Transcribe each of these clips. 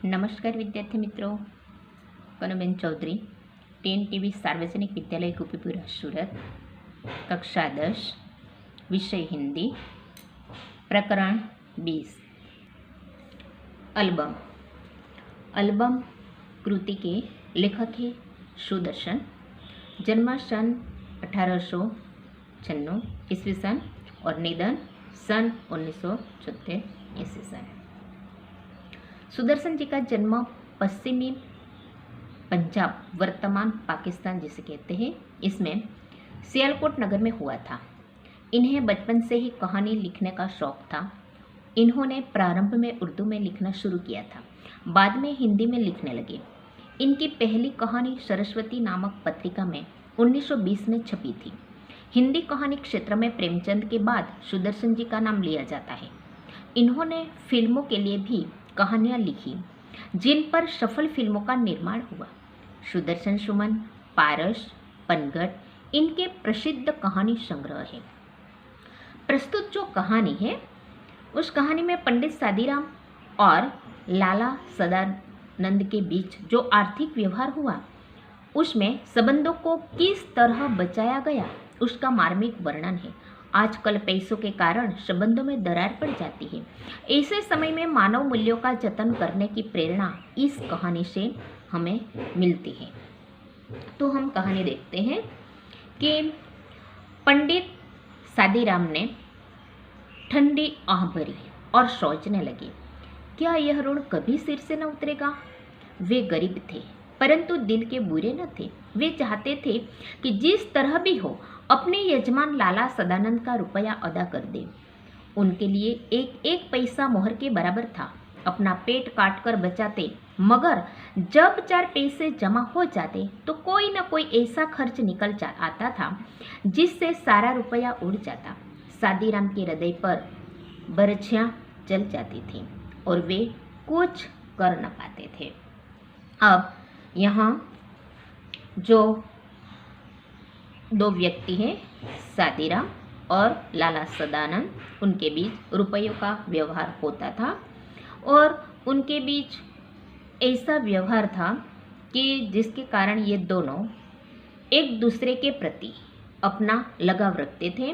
नमस्कार विद्यार्थी मित्रों, कनुबेन चौधरी TNTV सार्वजनिक विद्यालय गोपीपुरा सूरत, कक्षा 10, विषय हिंदी, प्रकरण 20। एल्बम। एल्बम कृति के लेखक हैं सुदर्शन। जन्म सन 1896 ईस्वी सन और निधन सन 1976 ईस्वी सन। सुदर्शन जी का जन्म पश्चिमी पंजाब वर्तमान पाकिस्तान जिसे कहते हैं, इसमें सियालकोट नगर में हुआ था। इन्हें बचपन से ही कहानी लिखने का शौक था। इन्होंने प्रारंभ में उर्दू में लिखना शुरू किया था, बाद में हिंदी में लिखने लगे। इनकी पहली कहानी सरस्वती नामक पत्रिका में 1920 में छपी थी। हिंदी कहानी क्षेत्र में प्रेमचंद के बाद सुदर्शन जी का नाम लिया जाता है। इन्होंने फिल्मों के लिए भी कहानियाँ लिखी, जिन पर सफल फिल्मों का निर्माण हुआ। सुदर्शन सुमन, पारस, पनघट इनके प्रसिद्ध कहानी संग्रह है। प्रस्तुत जो कहानी है, उस कहानी में पंडित सादीराम और लाला सदानंद के बीच जो आर्थिक व्यवहार हुआ, उसमें संबंधों को किस तरह बचाया गया, उसका मार्मिक वर्णन है। आजकल पैसों के कारण संबंधों में दरार पड़ जाती है। ऐसे समय में मानव मूल्यों का जतन करने की प्रेरणा इस कहानी से हमें मिलती है। तो हम कहानी देखते हैं कि पंडित सादीराम ने ठंडी आह भरी और सोचने लगे, क्या यह ऋण कभी सिर से न उतरेगा। वे गरीब थे, परंतु दिल के बुरे न थे। वे चाहते थे कि जिस तरह भी हो अपने यजमान लाला सदानंद का रुपया अदा कर दे। उनके लिए एक एक पैसा मोहर के बराबर था। अपना पेट काट कर बचाते, मगर जब 4 पैसे जमा हो जाते तो कोई न कोई ऐसा खर्च निकल आता था जिससे सारा रुपया उड़ जाता। सादीराम के हृदय पर बरछियाँ चल जाती थी और वे कुछ कर न पाते थे। अब यहाँ जो 2 व्यक्ति हैं, सादीराम और लाला सदानंद, उनके बीच रुपयों का व्यवहार होता था और उनके बीच ऐसा व्यवहार था कि जिसके कारण ये दोनों एक दूसरे के प्रति अपना लगाव रखते थे।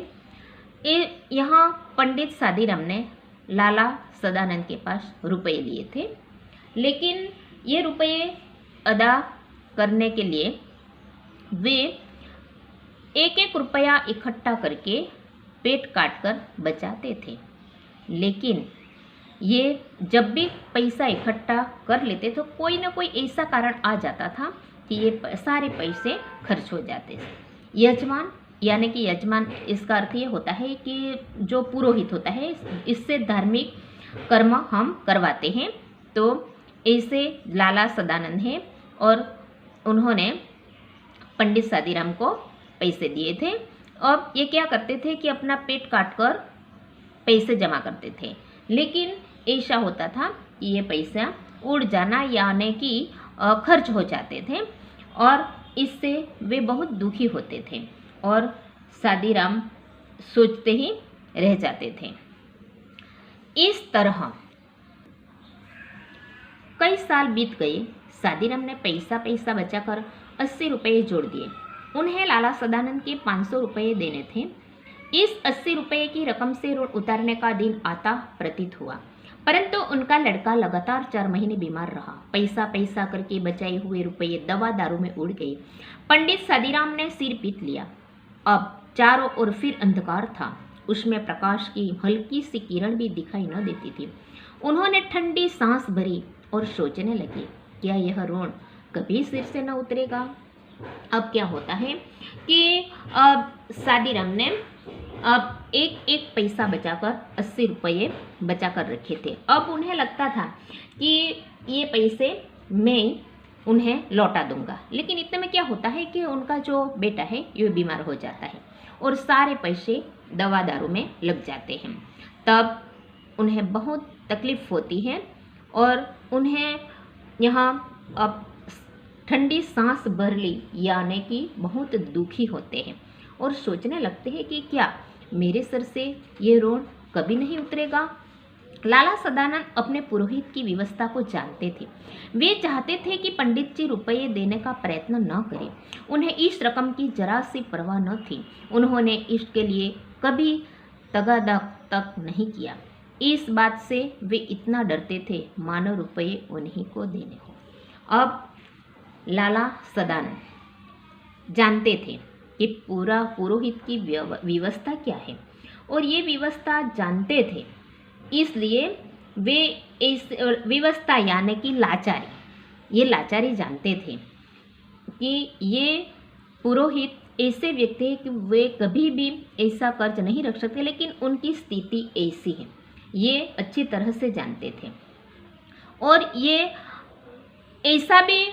यहाँ पंडित सादीराम ने लाला सदानंद के पास रुपये लिए थे, लेकिन ये रुपये अदा करने के लिए वे एक एक रुपया इकट्ठा करके पेट काट कर बचाते थे। लेकिन ये जब भी पैसा इकट्ठा कर लेते तो कोई ना कोई ऐसा कारण आ जाता था कि ये सारे पैसे खर्च हो जाते थे। यजमान यानी कि यजमान, इसका अर्थ ये होता है कि जो पुरोहित होता है, इससे धार्मिक कर्म हम करवाते हैं। तो ऐसे लाला सदानंद हैं और उन्होंने पंडित सादीराम को पैसे दिए थे। अब ये क्या करते थे कि अपना पेट काट कर पैसे जमा करते थे, लेकिन ऐसा होता था कि ये पैसा उड़ जाना यानी कि खर्च हो जाते थे और इससे वे बहुत दुखी होते थे और सादीराम सोचते ही रह जाते थे। इस तरह कई साल बीत गए। सादीराम ने पैसा बचाकर 80 रुपये जोड़ दिए। उन्हें लाला सदानंद के 500 रुपये देने थे। इस 80 रुपये की रकम से ऋण उतारने का दिन आता प्रतीत हुआ, परंतु उनका लड़का लगातार 4 महीने बीमार रहा। पैसा करके बचाए हुए रुपये दवा दारू में उड़ गए। पंडित सादीराम ने सिर पीट लिया। अब चारों ओर फिर अंधकार था, उसमें प्रकाश की हल्की सी किरण भी दिखाई न देती थी। उन्होंने ठंडी सांस भरी और सोचने लगे, क्या यह ऋण कभी सिर से न उतरेगा। अब क्या होता है कि अब सादीराम ने अब एक एक पैसा बचाकर 80 रुपये बचाकर रखे थे। अब उन्हें लगता था कि ये पैसे मैं उन्हें लौटा दूंगा, लेकिन इतने में क्या होता है कि उनका जो बेटा है ये बीमार हो जाता है और सारे पैसे दवा दारू में लग जाते हैं। तब उन्हें बहुत तकलीफ होती है और उन्हें यहाँ अब ठंडी सांस भर ली यानी कि बहुत दुखी होते हैं और सोचने लगते हैं कि क्या मेरे सर से ये ऋण कभी नहीं उतरेगा। लाला सदानंद अपने पुरोहित की व्यवस्था को जानते थे। वे चाहते थे कि पंडित जी रुपये देने का प्रयत्न न करें। उन्हें इस रकम की जरा सी परवाह न थी। उन्होंने इसके लिए कभी तगादा तक नहीं किया। इस बात से वे इतना डरते थे मानो रुपये उन्हीं को देने हो। अब लाला सदानंद जानते थे कि पूरा पुरोहित की व्यवस्था क्या है, और ये व्यवस्था जानते थे, इसलिए वे इस व्यवस्था यानी कि लाचारी, ये लाचारी जानते थे कि ये पुरोहित ऐसे व्यक्ति हैं कि वे कभी भी ऐसा कर्ज नहीं रख सकते, लेकिन उनकी स्थिति ऐसी है, ये अच्छी तरह से जानते थे। और ये ऐसा भी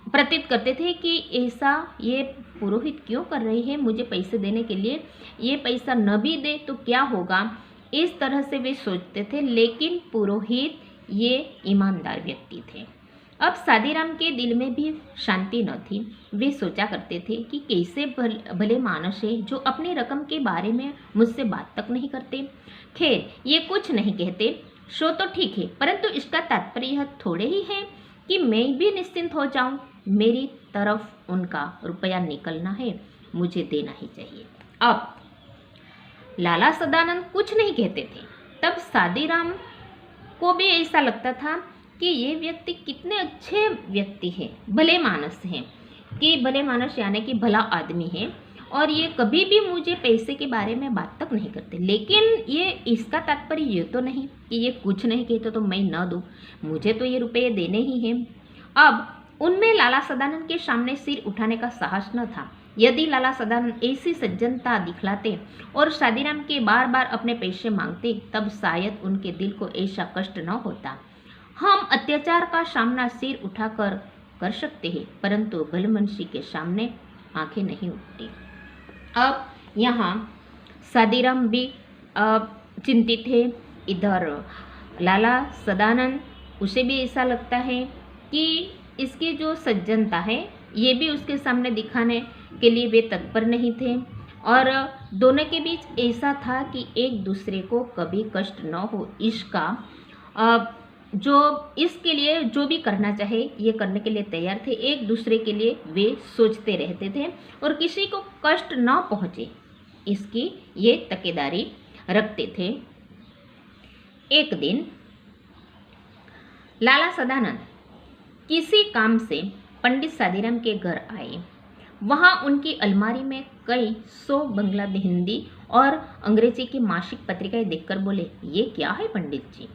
प्रतीत करते थे कि ऐसा ये पुरोहित क्यों कर रहे हैं मुझे पैसे देने के लिए, ये पैसा न भी दे तो क्या होगा, इस तरह से वे सोचते थे। लेकिन पुरोहित ये ईमानदार व्यक्ति थे। अब सादीराम के दिल में भी शांति न थी। वे सोचा करते थे कि कैसे भले मानुष है जो अपनी रकम के बारे में मुझसे बात तक नहीं करते। खैर, ये कुछ नहीं कहते सो तो ठीक है, परंतु इसका तात्पर्य यह थोड़े ही है कि मैं भी निश्चिंत हो जाऊं। मेरी तरफ उनका रुपया निकलना है, मुझे देना ही चाहिए। अब लाला सदानंद कुछ नहीं कहते थे। तब सादीराम को भी ऐसा लगता था कि ये व्यक्ति कितने अच्छे व्यक्ति हैं, भले मानस हैं, कि भले मानस यानी कि भला आदमी है, और ये कभी भी मुझे पैसे के बारे में बात तक नहीं करते। लेकिन ये इसका तात्पर्य ये तो नहीं कि ये कुछ नहीं कहते तो मैं न दूँ, मुझे तो ये रुपये देने ही हैं। अब उनमें लाला सदानंद के सामने सिर उठाने का साहस न था। यदि लाला सदानंद ऐसी सज्जनता दिखलाते और सादीराम के बार बार अपने पैसे मांगते, तब शायद उनके दिल को ऐसा कष्ट न होता। हम अत्याचार का सामना सिर उठाकर कर सकते हैं, परंतु भलमनसी के सामने आंखें नहीं उठती। अब यहाँ सादीराम भी चिंतित है। इधर लाला सदानंद, उसे भी ऐसा लगता है कि इसकी जो सज्जनता है ये भी उसके सामने दिखाने के लिए वे तत्पर नहीं थे, और दोनों के बीच ऐसा था कि एक दूसरे को कभी कष्ट न हो, इसका जो इसके लिए जो भी करना चाहे ये करने के लिए तैयार थे। एक दूसरे के लिए वे सोचते रहते थे और किसी को कष्ट न पहुँचे इसकी ये तकेदारी रखते थे। एक दिन लाला सदानंद किसी काम से पंडित सादीराम के घर आए। वहाँ उनकी अलमारी में कई 100 बंगला हिंदी और अंग्रेजी की मासिक पत्रिकाएं देखकर बोले, ये क्या है पंडित जी?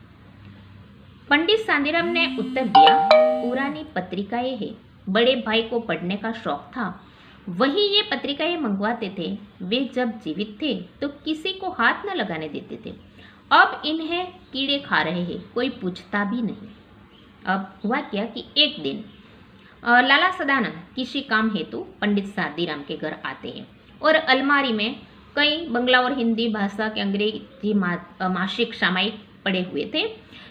पंडित सादीराम ने उत्तर दिया, पुरानी पत्रिकाएं हैं, बड़े भाई को पढ़ने का शौक था, वही ये पत्रिकाएं मंगवाते थे। वे जब जीवित थे तो किसी को हाथ न लगाने देते थे, अब इन्हें कीड़े खा रहे हैं, कोई पूछता भी नहीं। अब हुआ क्या कि एक दिन लाला सदानंद किसी काम हेतु पंडित सादीराम के घर आते हैं और अलमारी में कई बंगला और हिंदी भाषा के अंग्रेजी मासिक सामयिक पड़े हुए थे।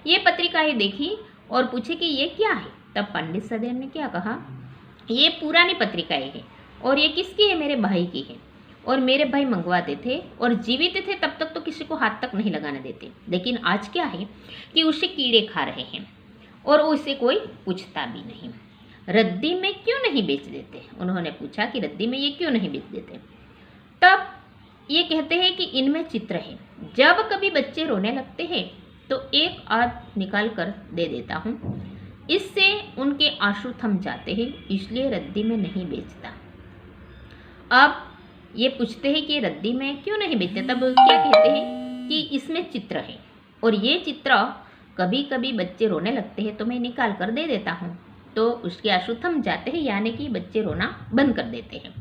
ये पत्रिकाएं देखी और पूछे कि ये क्या है। तब पंडित सादीराम ने क्या कहा, ये पुरानी पत्रिकाएं हैं और ये किसकी है? मेरे भाई की है, और मेरे भाई मंगवाते थे और जीवित थे तब तक तो किसी को हाथ तक नहीं लगाने देते, लेकिन आज क्या है कि उसे कीड़े खा रहे हैं और उसे कोई पूछता भी नहीं। रद्दी में क्यों नहीं बेच देते? उन्होंने पूछा कि रद्दी में ये क्यों नहीं बेच देते? तब ये कहते हैं कि इनमें चित्र है, जब कभी बच्चे रोने लगते हैं तो एक आध निकाल कर दे देता हूँ, इससे उनके आंसू थम जाते हैं, इसलिए रद्दी में नहीं बेचता। अब ये पूछते हैं कि रद्दी में क्यों नहीं बेचते? तब क्या कहते हैं कि इसमें चित्र है और ये चित्र कभी कभी बच्चे रोने लगते हैं तो मैं निकाल कर दे देता हूँ, तो उसके आंसू थम जाते हैं, यानी कि बच्चे रोना बंद कर देते हैं।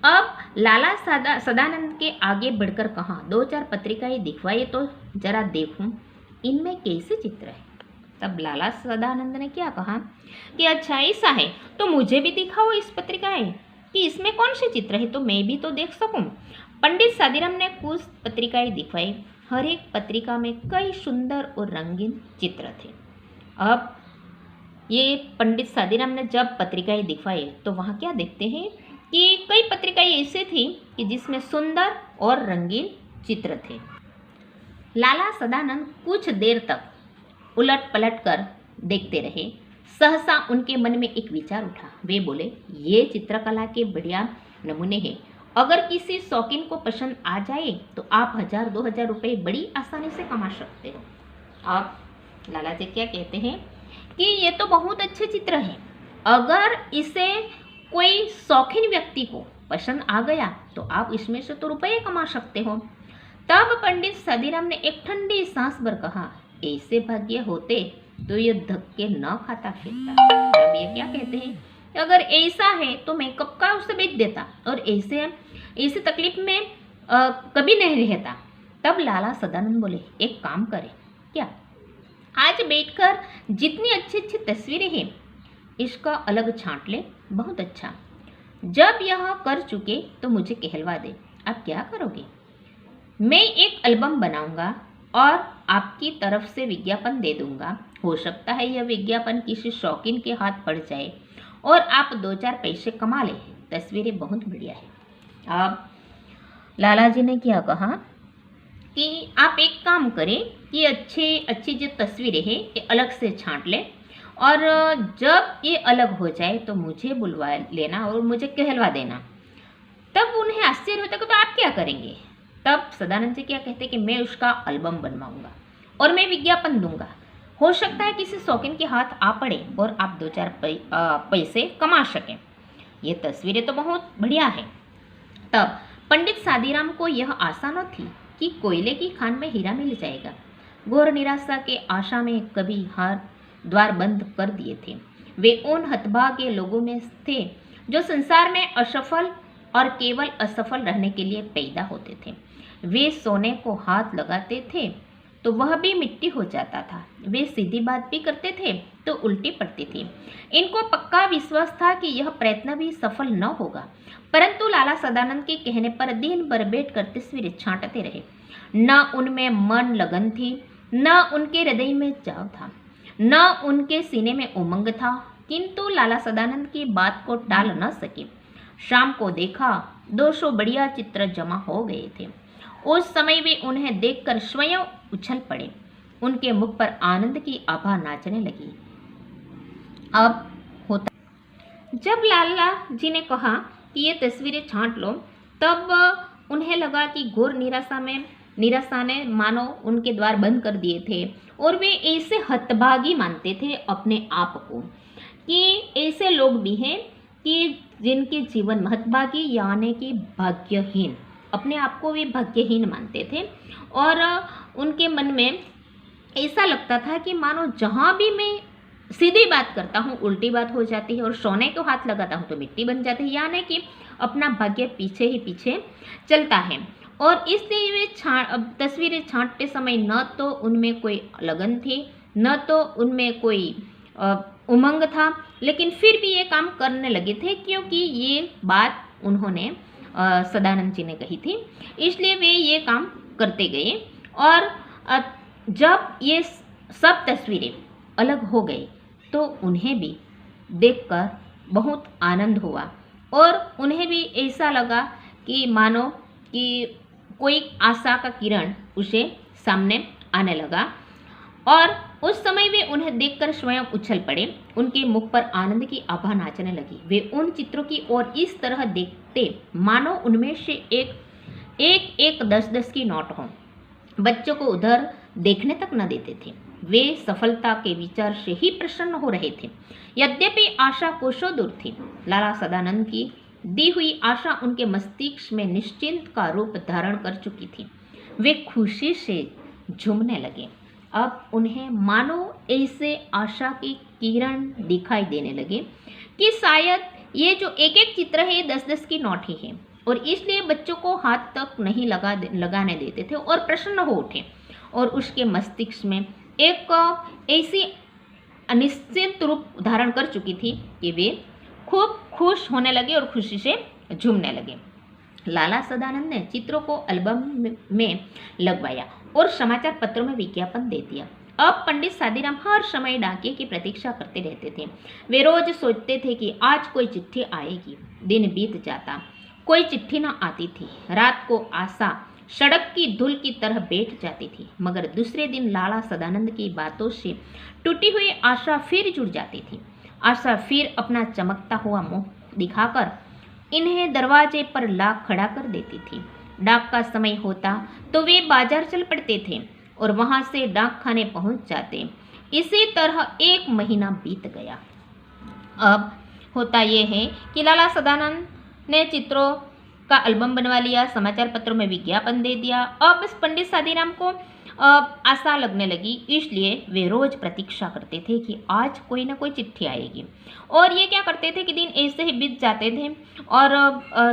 अब लाला सदानंद के आगे बढ़कर कहा, 2-4 पत्रिकाएं दिखवाइए तो जरा देखूं इनमें कैसे चित्र है। तब लाला सदानंद ने क्या कहा कि अच्छा ऐसा है तो मुझे भी दिखाओ इस पत्रिकाएं कि इसमें कौन से चित्र है, तो मैं भी तो देख सकूं। पंडित सादीराम ने कुछ पत्रिकाएं दिखवाई। हर एक पत्रिका में कई सुंदर और रंगीन चित्र थे। अब ये पंडित सादीराम ने जब पत्रिकाएं दिखवाई तो वहाँ क्या देखते हैं कि कई पत्रिकाएं ऐसे थी कि जिसमें सुंदर और रंगीन चित्र थे। लाला सदानंद कुछ देर तक उलट पलट कर देखते रहे। सहसा उनके मन में एक विचार उठा। वे बोले, ये चित्रकला के बढ़िया नमूने हैं। अगर किसी शौकीन को पसंद आ जाए तो आप 1000-2000 रुपये बड़ी आसानी से कमा सकते हो। अब लाला जी क्या कहते हैं कि ये तो बहुत अच्छे चित्र हैं, अगर इसे कोई शौकीन व्यक्ति को पसंद आ गया तो आप इसमें से तो रुपये कमा सकते हो। तब पंडित सदीराम ने एक ठंडी सांस भर कहा, ऐसे भाग्य होते तो ये धक्के न खाता फिरता। अब ये क्या कहते हैं, अगर ऐसा है तो मैं कब का उसे बेच देता और ऐसे तकलीफ में कभी नहीं रहता। तब लाला सदानंद बोले, एक काम करें क्या, आज बैठकर जितनी अच्छी अच्छी तस्वीरें हैं इसका अलग छांट ले। बहुत अच्छा, जब यह कर चुके तो मुझे कहलवा दे। आप क्या करोगे? मैं एक एल्बम बनाऊंगा और आपकी तरफ से विज्ञापन दे दूंगा। हो सकता है यह विज्ञापन किसी शौकीन के हाथ पड़ जाए और आप 2-4 पैसे कमा लें। तस्वीरें बहुत बढ़िया है। अब लाला जी ने क्या कहा कि आप एक काम करें कि अच्छी जो तस्वीरें हैं ये अलग से छांट लें और जब ये अलग हो जाए तो मुझे बुलवा लेना और मुझे कहलवा देना। तब उन्हें आश्चर्य होता कि तो आप क्या करेंगे? तब सदानंद जी क्या कहते कि मैं उसका एल्बम बनवाऊंगा और मैं विज्ञापन दूंगा। हो सकता है किसी शौकीन के हाथ आ पड़े और आप 2-4 पैसे कमा सकें। ये तस्वीरें तो बहुत बढ़िया है। तब पंडित सादीराम को यह आशा न थी कि कोयले की खान में हीरा मिल जाएगा। घोर निराशा के आशा में कभी हार द्वार बंद कर दिए थे। वे उन हतभागे लोगों में थे जो संसार में असफल और केवल असफल रहने के लिए पैदा होते थे। वे सोने को हाथ लगाते थे तो वह भी मिट्टी हो जाता था। वे सीधी बात भी करते थे तो उल्टी पड़ती थी। इनको पक्का विश्वास था कि यह प्रयत्न भी सफल न होगा, परंतु लाला सदानंद के कहने पर दिन भर बैठकर तस्वीरें छांटते रहे। न उनमें मन लगन थी, न उनके हृदय में चाव था, न उनके सीने में उमंग था, किंतु लाला सदानंद की बात को टाल न सके। शाम को देखा 200 बढ़िया चित्र जमा हो गए थे। उस समय वे उन्हें देखकर स्वयं उछल पड़े। उनके मुख पर आनंद की आभा नाचने लगी। अब होता, जब लाला जी ने कहा कि ये तस्वीरें छांट लो, तब उन्हें लगा कि घोर निराशा ने मानो उनके द्वार बंद कर दिए थे और वे ऐसे हतभागी मानते थे अपने आप को कि ऐसे लोग भी हैं कि जिनके जीवन हतभागी यानी कि भाग्यहीन, अपने आप को वे भाग्यहीन मानते थे और उनके मन में ऐसा लगता था कि मानो जहाँ भी मैं सीधी बात करता हूँ उल्टी बात हो जाती है और सोने को हाथ लगाता हूँ तो मिट्टी बन जाती है, यानी कि अपना भाग्य पीछे ही पीछे चलता है। और इसलिए वे तस्वीरें छांटते समय न तो उनमें कोई लगन थी, न तो उनमें कोई उमंग था, लेकिन फिर भी ये काम करने लगे थे क्योंकि ये बात उन्होंने सदानंद जी ने कही थी, इसलिए वे ये काम करते गए। और जब ये सब तस्वीरें अलग हो गई तो उन्हें भी देखकर बहुत आनंद हुआ और उन्हें भी ऐसा लगा कि मानो कि कोई आशा का किरण उसे सामने आने लगा और उस समय वे उन्हें देखकर स्वयं उछल पड़े। उनके मुख पर आनंद की आभा नाचने लगी। वे उन चित्रों की ओर इस तरह देखते मानो उनमें से एक 10-10 की नोट हो। बच्चों को उधर देखने तक न देते थे। वे सफलता के विचार से ही प्रसन्न हो रहे थे। यद्यपि आशा कोसों दूर थी, लाला सदानंद की दी हुई आशा उनके मस्तिष्क में निश्चिंत का रूप धारण कर चुकी थी। वे खुशी से झूमने लगे। अब उन्हें मानो ऐसे आशा की किरण दिखाई देने लगे कि शायद ये जो एक चित्र है ये 10-10 की नोट ही है और इसलिए बच्चों को हाथ तक नहीं लगाने देते थे और प्रसन्न हो उठे और उसके मस्तिष्क में एक ऐसी अनिश्चित रूप धारण कर चुकी थी कि वे खूब खुश होने लगे और खुशी से झूमने लगे। लाला सदानंद ने चित्रों को एल्बम में लगवाया और समाचार पत्रों में विज्ञापन दे दिया। अब पंडित सादीराम हर समय डाकिये की प्रतीक्षा करते रहते थे। वे रोज सोचते थे कि आज कोई चिट्ठी आएगी। दिन बीत जाता, कोई चिट्ठी न आती थी। रात को आशा सड़क की धूल की तरह बैठ जाती थी। मगर दूसरे दिन लाला सदानंद की बातों से टूटी हुई आशा फिर जुड़ जाती थी। आशा फिर अपना चमकता हुआ मुंह दिखाकर इन्हें दरवाजे पर ला खड़ा कर देती थी। डाक का समय होता तो वे बाजार चल पड़ते थे और वहां से डाक खाने पहुंच जाते। इसी तरह एक महीना बीत गया। अब होता यह है कि लाला सदानंद ने चित्रों का एल्बम बनवा लिया, समाचार पत्रों में विज्ञापन दे दिया। अब इस पंडित सादीराम को आशा लगने लगी, इसलिए वे रोज प्रतीक्षा करते थे कि आज कोई ना कोई चिट्ठी आएगी। और ये क्या करते थे कि दिन ऐसे ही बीत जाते थे और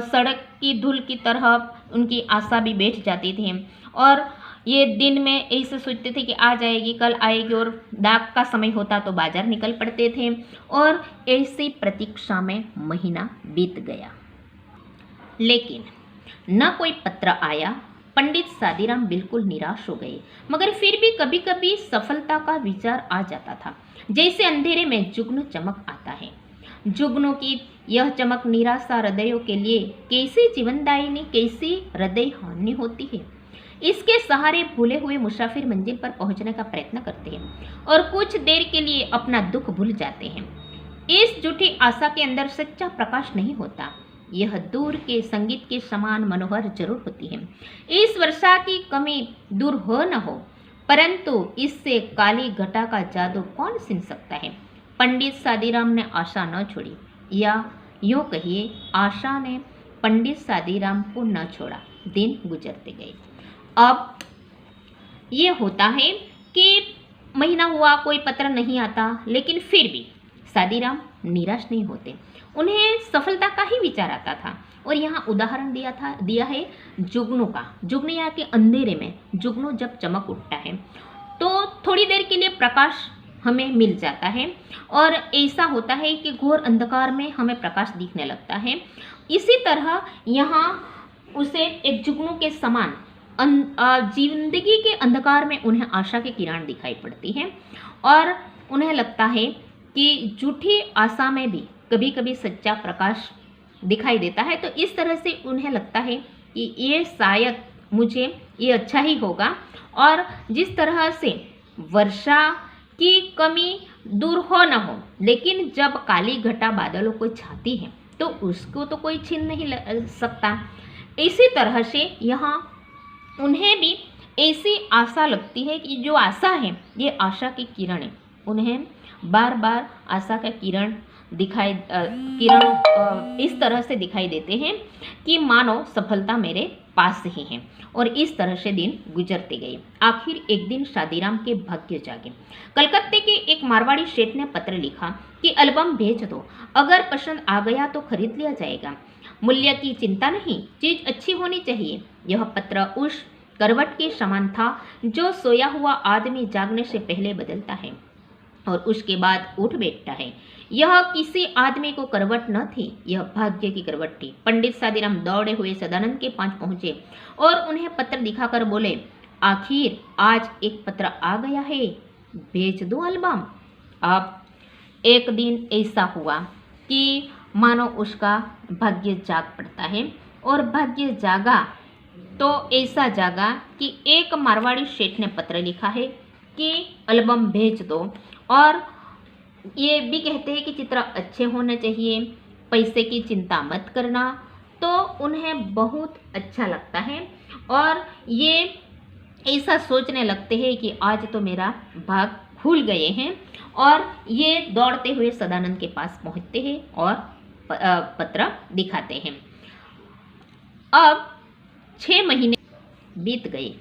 सड़क की धूल की तरह उनकी आशा भी बैठ जाती थी। और ये दिन में ऐसे सोचते थे कि आज आएगी, कल आएगी, और डाक का समय होता तो बाजार निकल पड़ते थे। और ऐसी प्रतीक्षा में महीना बीत गया, लेकिन न कोई पत्र आया। पंडित सादीराम बिल्कुल निराश हो गए, मगर फिर भी कभी कभी सफलता का विचार आ जाता था, जैसे अंधेरे में जुगनू चमक आता है। जुगनू की यह चमक निराशा हृदयों के लिए कैसी जीवनदायिनी, कैसी हृदय हानि होती है। इसके सहारे भूले हुए मुसाफिर मंजिल पर पहुंचने का प्रयत्न करते हैं और कुछ देर के लिए अपना दुख भूल जाते हैं। इस झूठी आशा के अंदर सच्चा प्रकाश नहीं होता। यह दूर के संगीत के समान मनोहर जरूर होती है। इस वर्षा की कमी दूर हो न हो, परंतु इससे काली घटा का जादू कौन छीन सकता है। पंडित सादीराम ने आशा न छोड़ी, या यूं कहिए आशा ने पंडित सादीराम को न छोड़ा। दिन गुजरते गए। अब ये होता है कि महीना हुआ, कोई पत्र नहीं आता, लेकिन फिर भी सादीराम निराश नहीं होते। उन्हें सफलता का ही विचार आता था। और यहाँ उदाहरण दिया है जुगनू का। जुगनू यहाँ के अंधेरे में जुगनू जब चमक उठता है तो थोड़ी देर के लिए प्रकाश हमें मिल जाता है, और ऐसा होता है कि घोर अंधकार में हमें प्रकाश दिखने लगता है। इसी तरह यहाँ उसे एक जुगनू के समान जिंदगी के अंधकार में उन्हें आशा की किरण दिखाई पड़ती है, और उन्हें लगता है कि झूठी आशा में भी कभी कभी सच्चा प्रकाश दिखाई देता है। तो इस तरह से उन्हें लगता है कि ये शायद मुझे ये अच्छा ही होगा। और जिस तरह से वर्षा की कमी दूर हो न हो, लेकिन जब काली घटा बादलों को छाती है तो उसको तो कोई छीन नहीं सकता। इसी तरह से यहाँ उन्हें भी ऐसी आशा लगती है कि जो आशा है ये आशा की किरण है। उन्हें बार बार आशा का किरण इस तरह से दिखाई देते हैं कि मानो सफलता मेरे पास ही है। और इस तरह से दिन गुजरते गए। आखिर एक दिन सादीराम के भाग्य जागे। कलकत्ते के एक मारवाड़ी सेठ ने पत्र लिखा कि एल्बम भेज दो, अगर पसंद आ गया तो खरीद लिया जाएगा, मूल्य की चिंता नहीं, चीज अच्छी होनी चाहिए। यह पत्र उस करवट के समान था जो सोया हुआ आदमी जागने से पहले बदलता है और उसके बाद उठ बैठता है। यह किसी आदमी को करवट न थी, यह भाग्य की करवट थी। पंडित सादीराम दौड़े हुए सदानंद के पास पहुंचे और उन्हें पत्र दिखाकर बोले, आखिर आज एक पत्र आ गया है, भेज दो एल्बम। अब एक दिन ऐसा हुआ कि मानो उसका भाग्य जाग पड़ता है, और भाग्य जागा तो ऐसा जागा कि एक मारवाड़ी सेठ ने पत्र लिखा है कि एल्बम भेज दो, और ये भी कहते हैं कि चित्र अच्छे होने चाहिए, पैसे की चिंता मत करना। तो उन्हें बहुत अच्छा लगता है और ये ऐसा सोचने लगते हैं कि आज तो मेरा भाग खुल गए हैं, और ये दौड़ते हुए सदानंद के पास पहुंचते हैं और पत्र दिखाते हैं। अब 6 महीने बीत गए।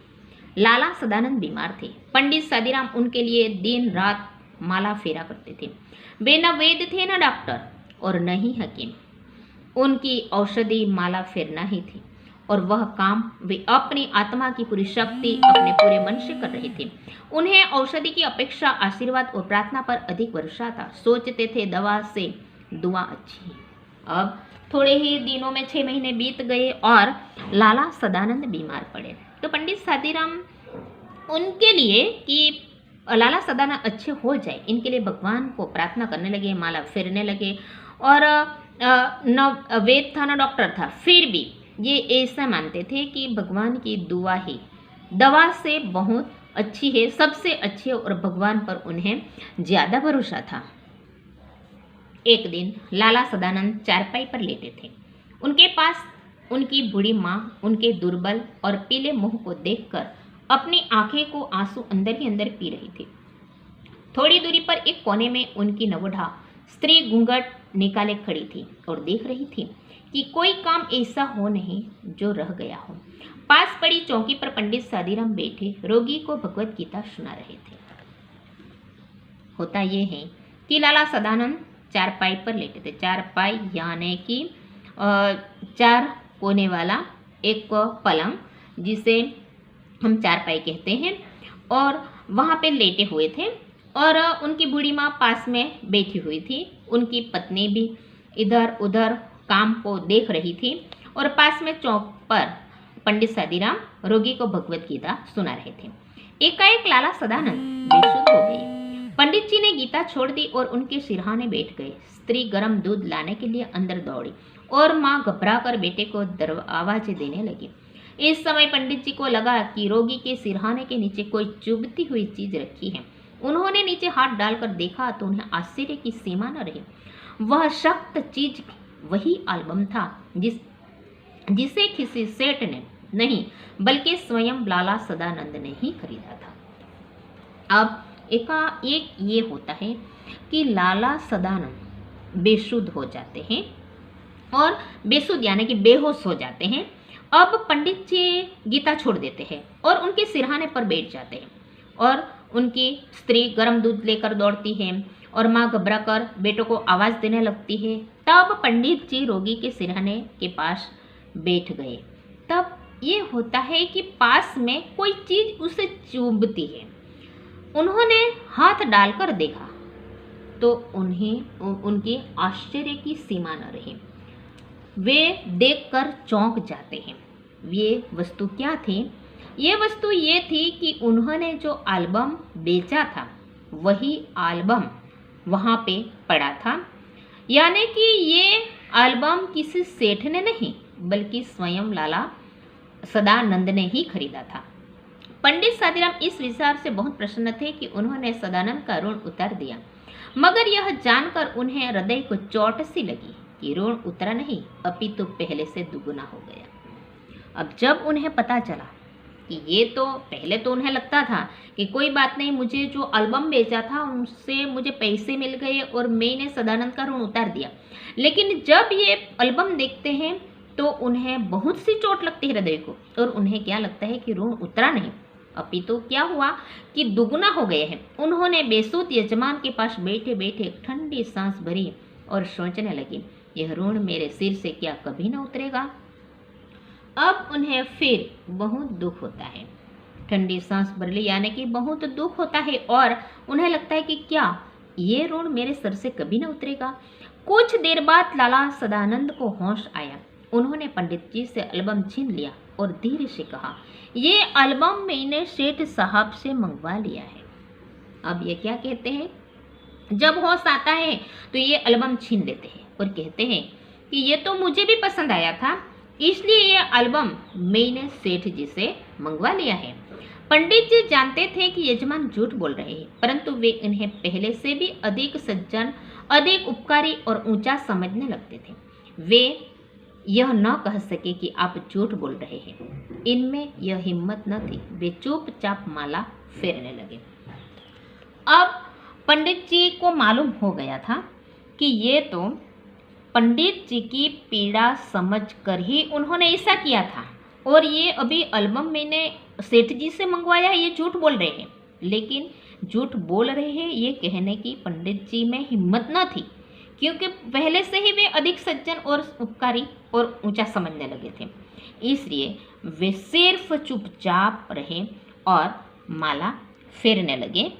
लाला सदानंद बीमार थे। पंडित सादीराम उनके लिए दिन रात माला फेरा करते थे। वे न वैद्य थे, न डॉक्टर और न ही हकीम। उनकी औषधि माला फेरना ही थी, और वह काम वे अपनी आत्मा की पूरी शक्ति अपने पूरे मन से कर रहे थे। उन्हें औषधि की अपेक्षा आशीर्वाद और प्रार्थना पर अधिक भरोसा था। सोचते थे दवा से दुआ अच्छी। अब थोड़े ही दिनों में 6 महीने बीत गए और लाला सदानंद बीमार पड़े। तो पंडित सादीराम उनके लिए कि लाला सदानंद अच्छे हो जाए, इनके लिए भगवान को प्रार्थना करने लगे, माला फेरने लगे। और न वैद्य था न डॉक्टर था, फिर भी ये ऐसा मानते थे कि भगवान की दुआ ही दवा से बहुत अच्छी है, सबसे अच्छी है, और भगवान पर उन्हें ज़्यादा भरोसा था। एक दिन लाला सदानंद चारपाई पर लेटे थे। उनके पास उनकी बूढ़ी माँ उनके दुर्बल और पीले मुंह को देखकर अपनी आंखें को आंसू अंदर ही अंदर पी रही थी। थोड़ी दूरी पर एक कोने में उनकी नवोढ़ा स्त्री घूंघट निकाले खड़ी थी और देख रही थी कि कोई काम ऐसा हो नहीं जो रह गया हो। पास पड़ी चौकी पर पंडित सादीराम बैठे रोगी को भगवत गीता सुना रहे थे। होता यह है कि लाला सदानंद चारपाई पर लेटे थे। चारपाई यानी कि 4 कोने वाला एक पलंग, जिसे हम चारपाई कहते हैं, और वहाँ पे लेटे हुए थे और उनकी बूढ़ी माँ पास में बैठी हुई थी। उनकी पत्नी भी इधर उधर काम को देख रही थी और पास में चौक पर पंडित सादीराम रोगी को भगवत गीता सुना रहे थे। एकाएक लाला सदानंद बेसुध हो गए। पंडित जी ने गीता छोड़ दी और उनके सिरहाने बैठ गए। स्त्री गर्म दूध लाने के लिए अंदर दौड़ी और माँ घबरा कर बेटे को आवाजें देने लगी। इस समय पंडित जी को लगा कि रोगी के सिरहाने के नीचे कोई चुभती हुई चीज रखी है। उन्होंने नीचे हाथ डालकर देखा तो उन्हें आश्चर्य की सीमा न रही। वह सख्त चीज वही एल्बम था जिसे किसी सेठ ने नहीं बल्कि स्वयं लाला सदानंद ने ही खरीदा था। अब एकाएक ये होता है कि लाला सदानंद बेसुध हो जाते हैं, और बेसुध यानी कि बेहोश हो जाते हैं। अब पंडित जी गीता छोड़ देते हैं और उनके सिरहाने पर बैठ जाते हैं, और उनकी स्त्री गर्म दूध लेकर दौड़ती है और माँ घबरा कर बेटों को आवाज़ देने लगती है। तब पंडित जी रोगी के सिरहाने के पास बैठ गए। तब ये होता है कि पास में कोई चीज़ उसे चुभती है। उन्होंने हाथ डालकर देखा तो उनके आश्चर्य की सीमा न रही। वे देखकर चौंक जाते हैं। ये वस्तु क्या थी? ये वस्तु ये थी कि उन्होंने जो एल्बम बेचा था वही एल्बम वहाँ पे पड़ा था, यानी कि ये एल्बम किसी सेठ ने नहीं बल्कि स्वयं लाला सदानंद ने ही खरीदा था। पंडित सादीराम इस विचार से बहुत प्रसन्न थे कि उन्होंने सदानंद का ऋण उतार दिया, मगर यह जानकर उन्हें हृदय को चोट सी लगी कि ऋण उतरा नहीं अपितु पहले से दुगुना हो गया। अब जब उन्हें पता चला कि ये तो पहले तो उन्हें लगता था कि कोई बात नहीं, मुझे जो एल्बम बेचा था उनसे मुझे पैसे मिल गए और मैंने सदानंद का ऋण उतार दिया, लेकिन जब ये एल्बम देखते हैं तो उन्हें बहुत सी चोट लगती है हृदय को, और उन्हें क्या लगता है कि ऋण उतरा नहीं अपितु क्या हुआ कि दुगुना हो गए हैं। उन्होंने बेसुध यजमान के पास बैठे बैठे एक ठंडी सांस भरी और सोचने लगी, यह ऋण मेरे सिर से क्या कभी न उतरेगा। अब उन्हें फिर बहुत दुख होता है। ठंडी सांस भर ली यानी कि बहुत दुख होता है और उन्हें लगता है कि क्या ये ऋण मेरे सर से कभी न उतरेगा। कुछ देर बाद लाला सदानंद को होश आया। उन्होंने पंडित जी से एल्बम छीन लिया और धीरे से कहा, ये एल्बम मैंने सेठ साहब से मंगवा लिया है। अब ये क्या कहते हैं, जब होश आता है तो ये एल्बम छीन लेते हैं और कहते हैं कि ये तो मुझे भी पसंद आया था, इसलिए ये एल्बम मैंने सेठ जी से मंगवा लिया है। पंडित जी जानते थे कि यजमान झूठ बोल रहे हैं, परंतु वे इन्हें पहले से भी अधिक सज्जन, अधिक उपकारी और ऊंचा समझने लगते थे। वे यह न कह सके कि आप झूठ बोल रहे हैं। इनमें यह हिम्मत न थी। वे चुपचाप माला फेरने लगे। अब पंडित जी को मालूम हो गया था कि ये तो पंडित जी की पीड़ा समझकर ही उन्होंने ऐसा किया था, और ये अभी एल्बम मैंने सेठ जी से मंगवाया है, ये झूठ बोल रहे हैं। लेकिन झूठ बोल रहे हैं ये कहने की पंडित जी में हिम्मत न थी, क्योंकि पहले से ही वे अधिक सज्जन और उपकारी और ऊंचा समझने लगे थे। इसलिए वे सिर्फ चुपचाप रहे और माला फेरने लगे।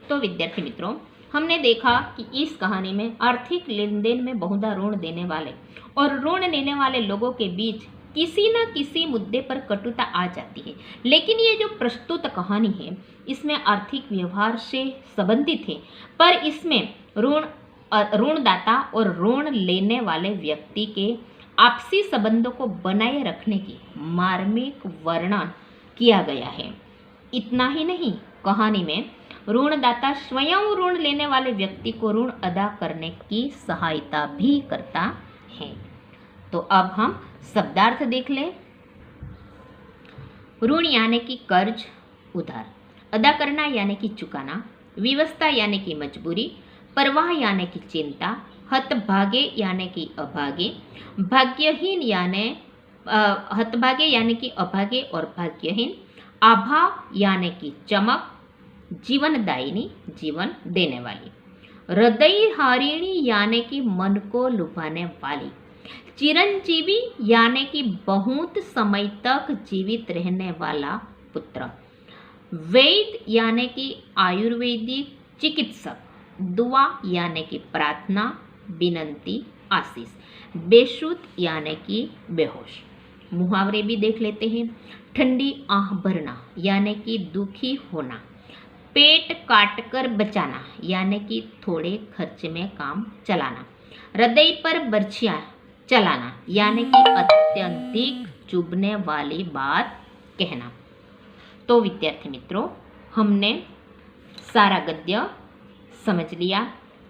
तो विद्यार्थी मित्रों, हमने देखा कि इस कहानी में आर्थिक लेन देन में बहुधा ऋण देने वाले और ऋण लेने वाले लोगों के बीच किसी न किसी मुद्दे पर कटुता आ जाती है। लेकिन ये जो प्रस्तुत कहानी है इसमें आर्थिक व्यवहार से संबंधित है, पर इसमें ऋणदाता और ऋण लेने वाले व्यक्ति के आपसी संबंधों को बनाए रखने की मार्मिक वर्णन किया गया है। इतना ही नहीं, कहानी में ऋणदाता स्वयं ऋण लेने वाले व्यक्ति को ऋण अदा करने की सहायता भी करता है। तो अब हम शब्दार्थ देख लें। ऋण यानी कि कर्ज, उधार। अदा करना यानी कि चुकाना। विवशता यानी कि मजबूरी। परवाह यानी कि चिंता। हतभागे यानी कि अभागे। भाग्यहीन यानी हतभागे यानी कि अभागे और भाग्यहीन। आभा यानी कि चमक। जीवनदायिनी, जीवन देने वाली। हृदय हारिणी यानी कि मन को लुभाने वाली। चिरंजीवी यानी कि बहुत समय तक जीवित रहने वाला पुत्र। वैद्य यानी कि आयुर्वेदिक चिकित्सक। दुआ यानी कि प्रार्थना, विनंती, आशीष। बेसुध यानी कि बेहोश। मुहावरे भी देख लेते हैं। ठंडी आह भरना यानी कि दुखी होना। पेट काट कर बचाना यानी कि थोड़े खर्च में काम चलाना। हृदय पर बर्छियां चलाना यानी कि अत्यधिक चुभने वाली बात कहना। तो विद्यार्थी मित्रों, हमने सारा गद्य समझ लिया।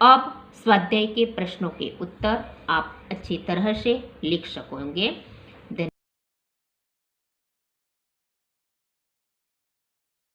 अब स्वाध्याय के प्रश्नों के उत्तर आप अच्छी तरह से लिख सकोगे।